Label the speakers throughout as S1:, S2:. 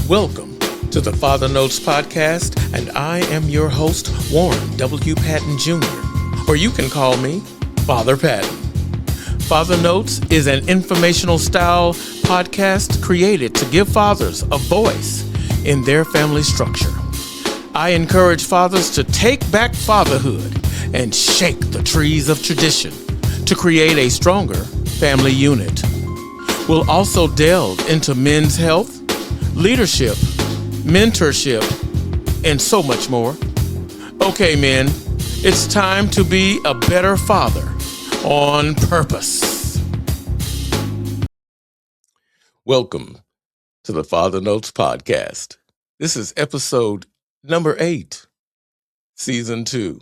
S1: Welcome to the Father Notes podcast, and I am your host, Warren W. Patten Jr., or you can call me Father Patten. Father Notes is an informational style podcast created to give fathers a voice in their family structure. I encourage fathers to take back fatherhood and shake the trees of tradition to create a stronger family unit. We'll also delve into men's health, leadership, mentorship, and so much more. Okay, men, it's time to be a better father on purpose. Welcome to the Father Notes podcast. This is episode number 8, season 2.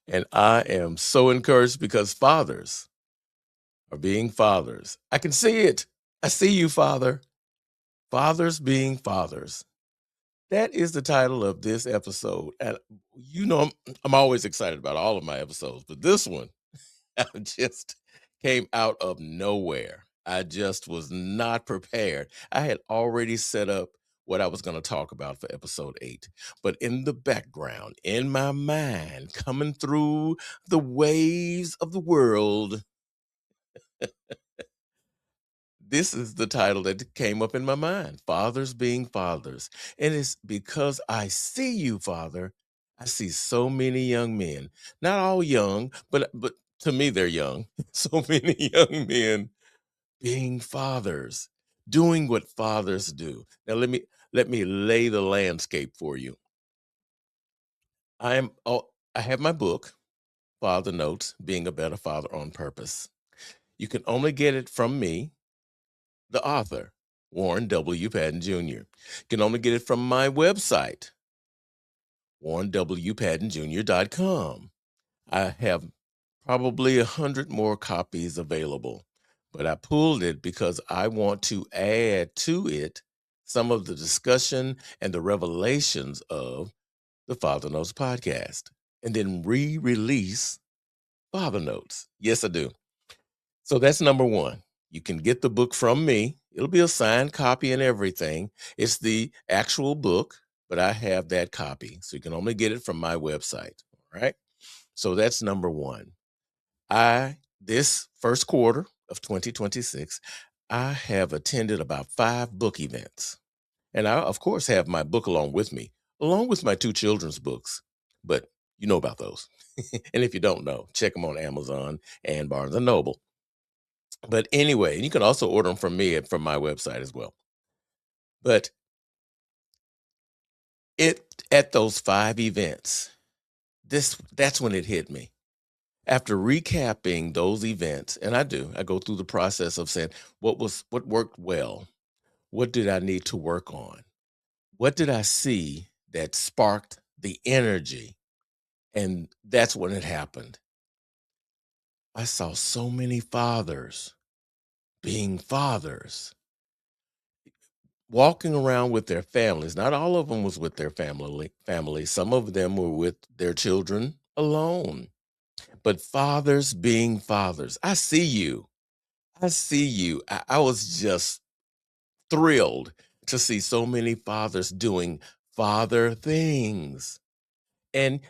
S1: And I am so encouraged because fathers are being fathers. I can see it. I see you, Father. Fathers being fathers. That is the title of this episode. And you know, I'm always excited about all of my episodes, but this one just came out of nowhere. I just was not prepared. I had already set up what I was going to talk about for episode 8. But in the background, in my mind, coming through the waves of the world, this is the title that came up in my mind, Fathers Being Fathers. And it's because I see you, Father. I see so many young men, not all young, but to me they're young. So many young men being fathers, doing what fathers do. Now let me lay the landscape for you. I have my book, Father Notes, Being a Better Father on Purpose. You can only get it from me, the author, Warren W. Patten Jr. You can only get it from my website, warrenwpattenjr.com. I have probably 100 more copies available, but I pulled it because I want to add to it some of the discussion and the revelations of the Father Notes podcast, and then re-release Father Notes. Yes, I do. So that's number 1. You can get the book from me. It'll be a signed copy and everything. It's the actual book, but I have that copy. So you can only get it from my website. All right. So that's number 1. This first quarter of 2026, I have attended about 5 book events. And I, of course, have my book along with me, along with my 2 children's books. But you know about those. And if you don't know, check them on Amazon and Barnes & Noble. But anyway, you can also order them from me from my website as well. But at those 5 events, that's when it hit me. After recapping those events, and I go through the process of saying what worked well, what did I need to work on, what did I see that sparked the energy, and that's when it happened. I saw so many fathers being fathers, walking around with their families. Not all of them was with their family. Some of them were with their children alone. But fathers being fathers. I see you. I see you. I was just thrilled to see so many fathers doing father things. And,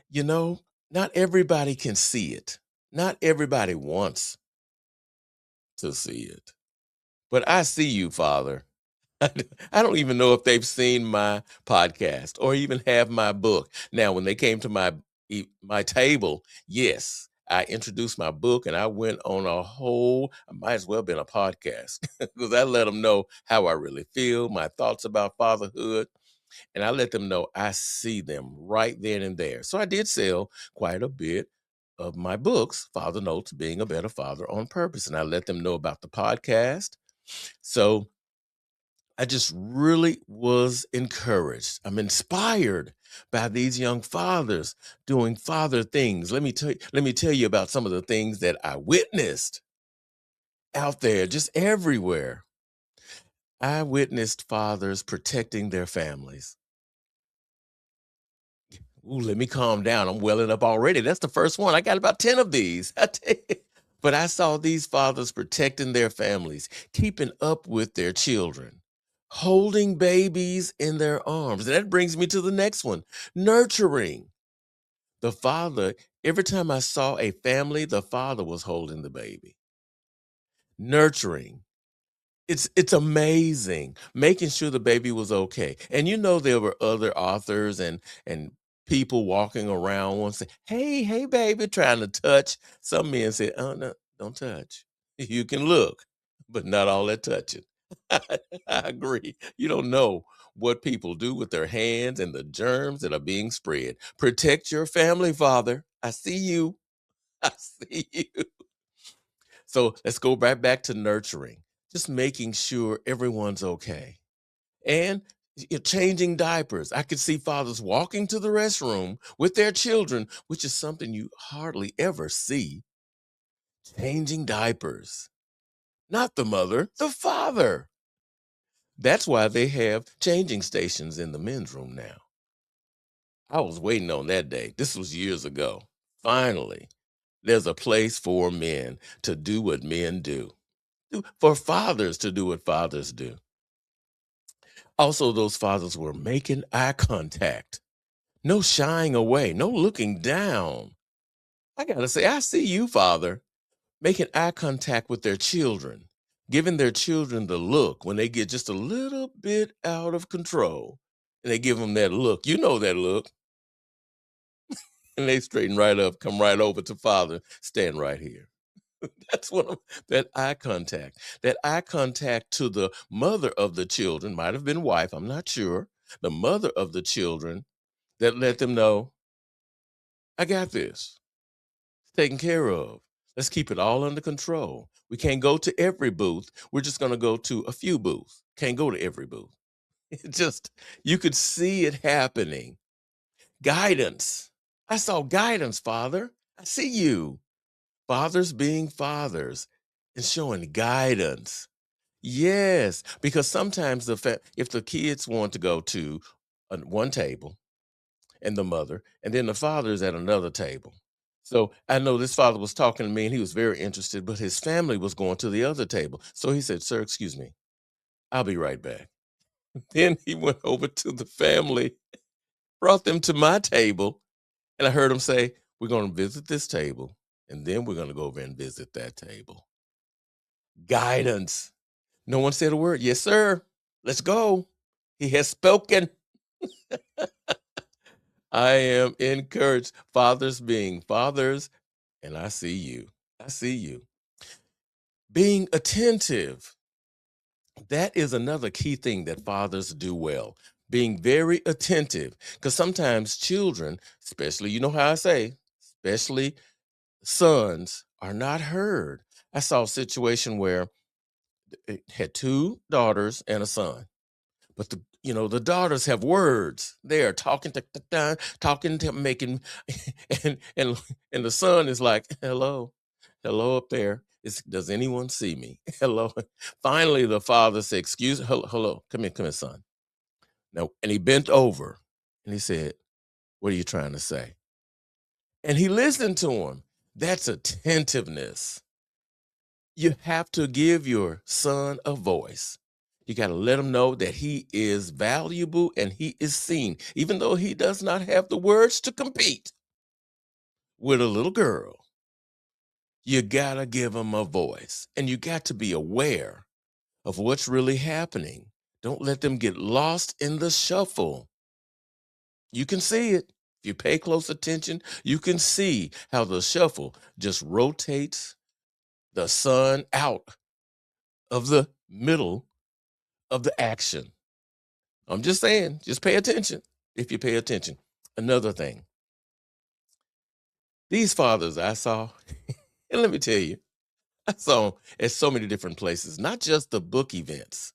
S1: not everybody can see it. Not everybody wants to see it. But I see you, Father. I don't even know if they've seen my podcast or even have my book. Now, when they came to my table, yes, I introduced my book and I went on I might as well have been a podcast because I let them know how I really feel, my thoughts about fatherhood, and I let them know I see them right then and there. So I did sell quite a bit of my books, Father Notes, Being a Better Father on Purpose, and I let them know about the podcast. So I just really was encouraged. I'm inspired by these young fathers doing father things. Let me tell you about some of the things that I witnessed out there, just everywhere. I witnessed fathers protecting their families. Ooh, let me calm down. I'm welling up already. That's the first one. I got about 10 of these. But I saw these fathers protecting their families, keeping up with their children, holding babies in their arms. And that brings me to the next one, nurturing. The father, every time I saw a family, the father was holding the baby, nurturing. It's amazing, making sure the baby was okay. And there were other authors and people walking around once say, hey, baby, trying to touch. Some men said, oh no, don't touch. You can look, but not all that touching. I agree. You don't know what people do with their hands and the germs that are being spread. Protect your family, Father. I see you. I see you. So let's go right back to nurturing, just making sure everyone's okay. And changing diapers. I could see fathers walking to the restroom with their children, which is something you hardly ever see, changing diapers. Not the mother, the father. That's why they have changing stations in the men's room now. I was waiting on that day. This was years ago. Finally, there's a place for men to do what men do, for fathers to do what fathers do. Also, those fathers were making eye contact, no shying away, no looking down. I got to say, I see you, father, making eye contact with their children, giving their children the look when they get just a little bit out of control. And they give them that look. You know that look. And they straighten right up, come right over to father, stand right here. That's what that eye contact. That eye contact to the mother of the children, might have been wife, I'm not sure. The mother of the children that let them know, I got this. It's taken care of. Let's keep it all under control. We can't go to every booth. We're just going to go to a few booths. Can't go to every booth. It just, you could see it happening. Guidance. I saw guidance, Father. I see you. Fathers being fathers and showing guidance. Yes, because sometimes if the kids want to go to one table and the mother, and then the father is at another table. So I know this father was talking to me and he was very interested, but his family was going to the other table. So he said, "Sir, excuse me, I'll be right back." Then he went over to the family, brought them to my table, and I heard him say, "We're going to visit this table, and then we're going to go over and visit that table." Guidance. No one said a word. Yes, sir. Let's go. He has spoken. I am encouraged. Fathers being fathers, and I see you. I see you. Being attentive. That is another key thing that fathers do well. Being very attentive. Because sometimes children, especially, you know how I say, especially sons, are not heard. I saw a situation where it had two daughters and a son. But the daughters have words. They are talking talking to making and and the son is like, hello, hello up there. Does anyone see me? Hello. Finally, the father said, excuse, hello, come here, son. No, and he bent over and he said, what are you trying to say? And he listened to him. That's attentiveness. You have to give your son a voice. You got to let him know that he is valuable and he is seen, even though he does not have the words to compete with a little girl. You got to give him a voice and you got to be aware of what's really happening. Don't let them get lost in the shuffle. You can see it. If you pay close attention, you can see how the shuffle just rotates the sun out of the middle of the action. I'm just saying, just pay attention if you pay attention. Another thing, these fathers I saw, and let me tell you, I saw 'em at so many different places, not just the book events.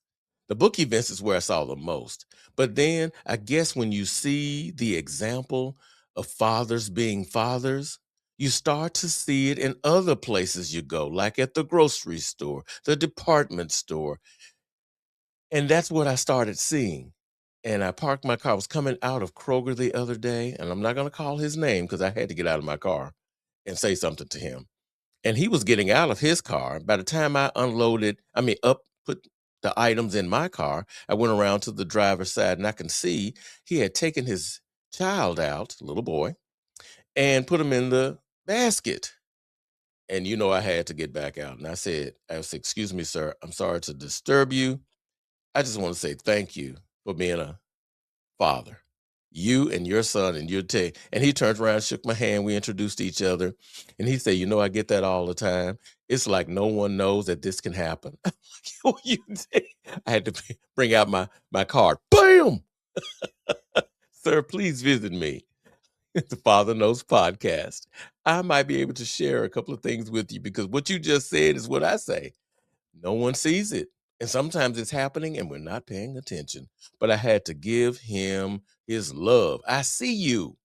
S1: The book events is where I saw the most. But then I guess when you see the example of fathers being fathers, you start to see it in other places you go, like at the grocery store, the department store. And that's what I started seeing. And I parked my car. I was coming out of Kroger the other day, and I'm not going to call his name because I had to get out of my car and say something to him. And he was getting out of his car. By the time I unloaded, I mean, up, put the items in my car. I went around to the driver's side and I can see he had taken his child out, little boy, and put him in the basket. And I had to get back out. And I said, "Excuse me, sir. I'm sorry to disturb you. I just want to say thank you for being a father. You and your son and your take." And he turned around, shook my hand. We introduced each other. And he said, I get that all the time. It's like no one knows that this can happen. "Oh, you did?" I had to bring out my card. Bam! "Sir, please visit me." The Father Knows podcast. I might be able to share a couple of things with you because what you just said is what I say. No one sees it. And sometimes it's happening and we're not paying attention. But I had to give him his love. I see you,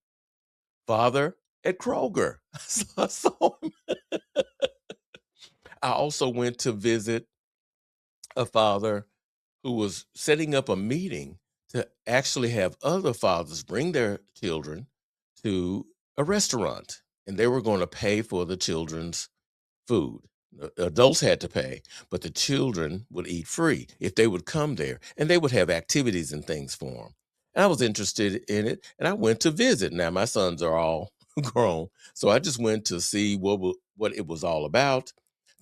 S1: Father, at Kroger. So I saw him. I also went to visit a father who was setting up a meeting to actually have other fathers bring their children to a restaurant. And they were going to pay for the children's food. Adults had to pay, but the children would eat free if they would come there, and they would have activities and things for them. And I was interested in it, and I went to visit. Now my sons are all grown, so I just went to see what it was all about,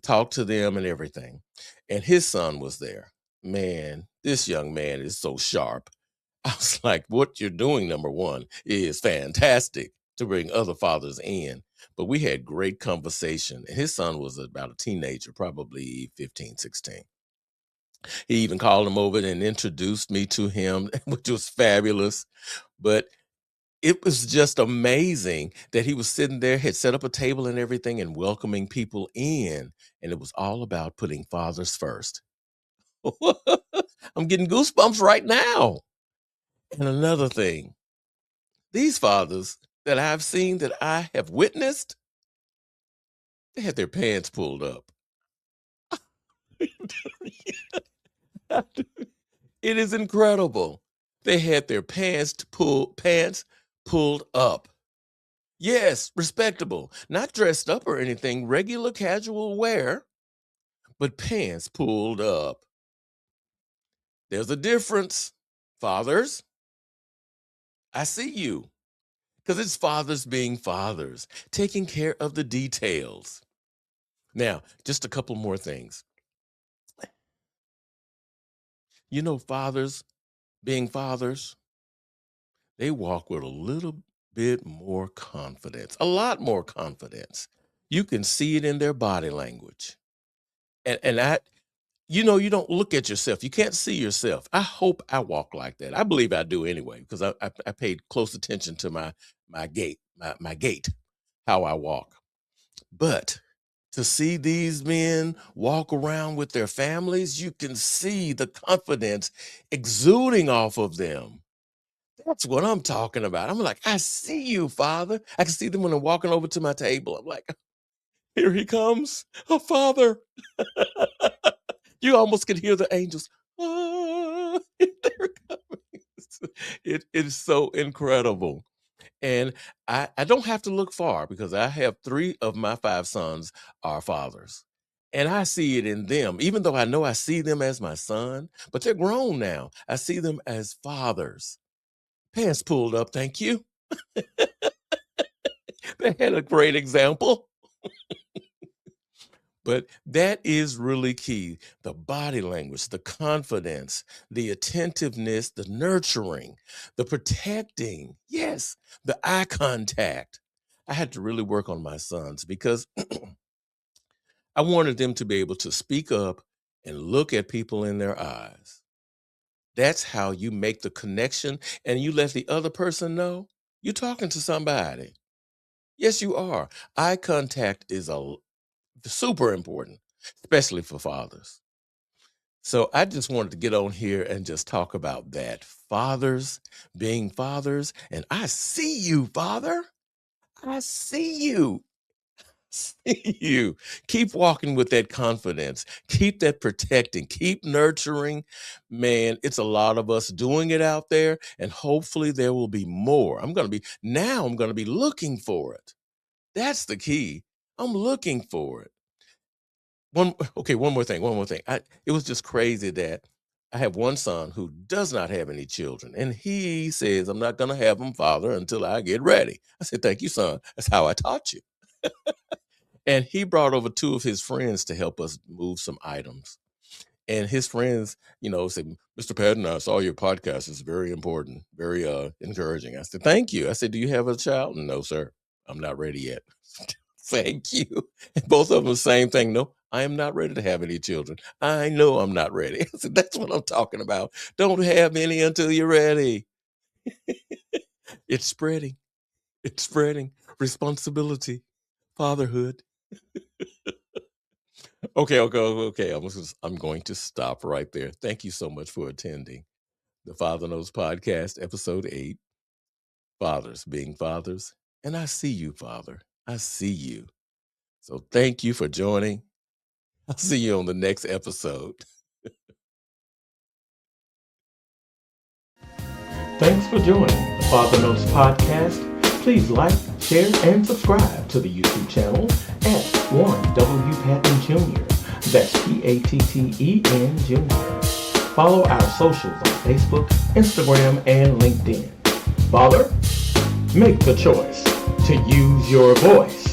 S1: talk to them, and everything. And his son was there. Man, this young man is so sharp. I was like, what you're doing, number one, is fantastic to bring other fathers in. But we had great conversation. And his son was about a teenager, probably 15, 16. He even called him over and introduced me to him, which was fabulous. But it was just amazing that he was sitting there, had set up a table and everything, and welcoming people in. And it was all about putting fathers first. I'm getting goosebumps right now. And another thing, these fathers that I've seen, that I have witnessed, they had their pants pulled up. It is incredible. They had their pants pulled up. Yes, respectable. Not dressed up or anything, regular casual wear, but pants pulled up. There's a difference. Fathers, I see you. Because it's fathers being fathers, taking care of the details. Now, just a couple more things. Fathers being fathers, they walk with a little bit more confidence, a lot more confidence. You can see it in their body language. And you don't look at yourself. You can't see yourself. I hope I walk like that. I believe I do anyway, because I paid close attention to my gait, how I walk. But to see these men walk around with their families, you can see the confidence exuding off of them. That's what I'm talking about. I'm like, I see you, Father. I can see them when they're walking over to my table. I'm like, here he comes, a father. You almost can hear the angels. Ah, they're coming. It is so incredible. And I don't have to look far because I have 3 of my 5 sons are fathers. And I see it in them, even though I know I see them as my son, but they're grown now. I see them as fathers. Pants pulled up, thank you. They had a great example. But that is really key. The body language, the confidence, the attentiveness, the nurturing, the protecting. Yes, the eye contact. I had to really work on my sons because I wanted them to be able to speak up and look at people in their eyes. That's how you make the connection and you let the other person know you're talking to somebody. Yes, you are. Eye contact is super important, especially for fathers. So I just wanted to get on here and just talk about that. Fathers being fathers. And I see you, Father. I see you. See you. Keep walking with that confidence. Keep that protecting. Keep nurturing. Man, it's a lot of us doing it out there. And hopefully there will be more. I'm going to be looking for it. That's the key. I'm looking for it. one more thing. It was just crazy that I have one son who does not have any children, and he says, "I'm not going to have them, Father, until I get ready." I said, "Thank you, son. That's how I taught you." And he brought over two of his friends to help us move some items. And his friends, said, "Mr. Patten, I saw your podcast. It's very important, very encouraging." I said, "Thank you." I said, "Do you have a child?" "No, sir. I'm not ready yet." Thank you. And both of them the same thing. "No, I am not ready to have any children. I know I'm not ready." I said, "That's what I'm talking about. Don't have any until you're ready." It's spreading. It's spreading. Responsibility. Fatherhood. Okay. I'm going to stop right there. Thank you so much for attending the Father Knows Podcast, Episode 8, Fathers Being Fathers. And I see you, Father. I see you. So thank you for joining. I'll see you on the next episode. Thanks for joining the Father Knows Podcast. Please like, share, and subscribe to the YouTube channel at 1W Patten Jr. That's Patten Jr. Follow our socials on Facebook, Instagram, and LinkedIn. Father, make the choice to use your voice.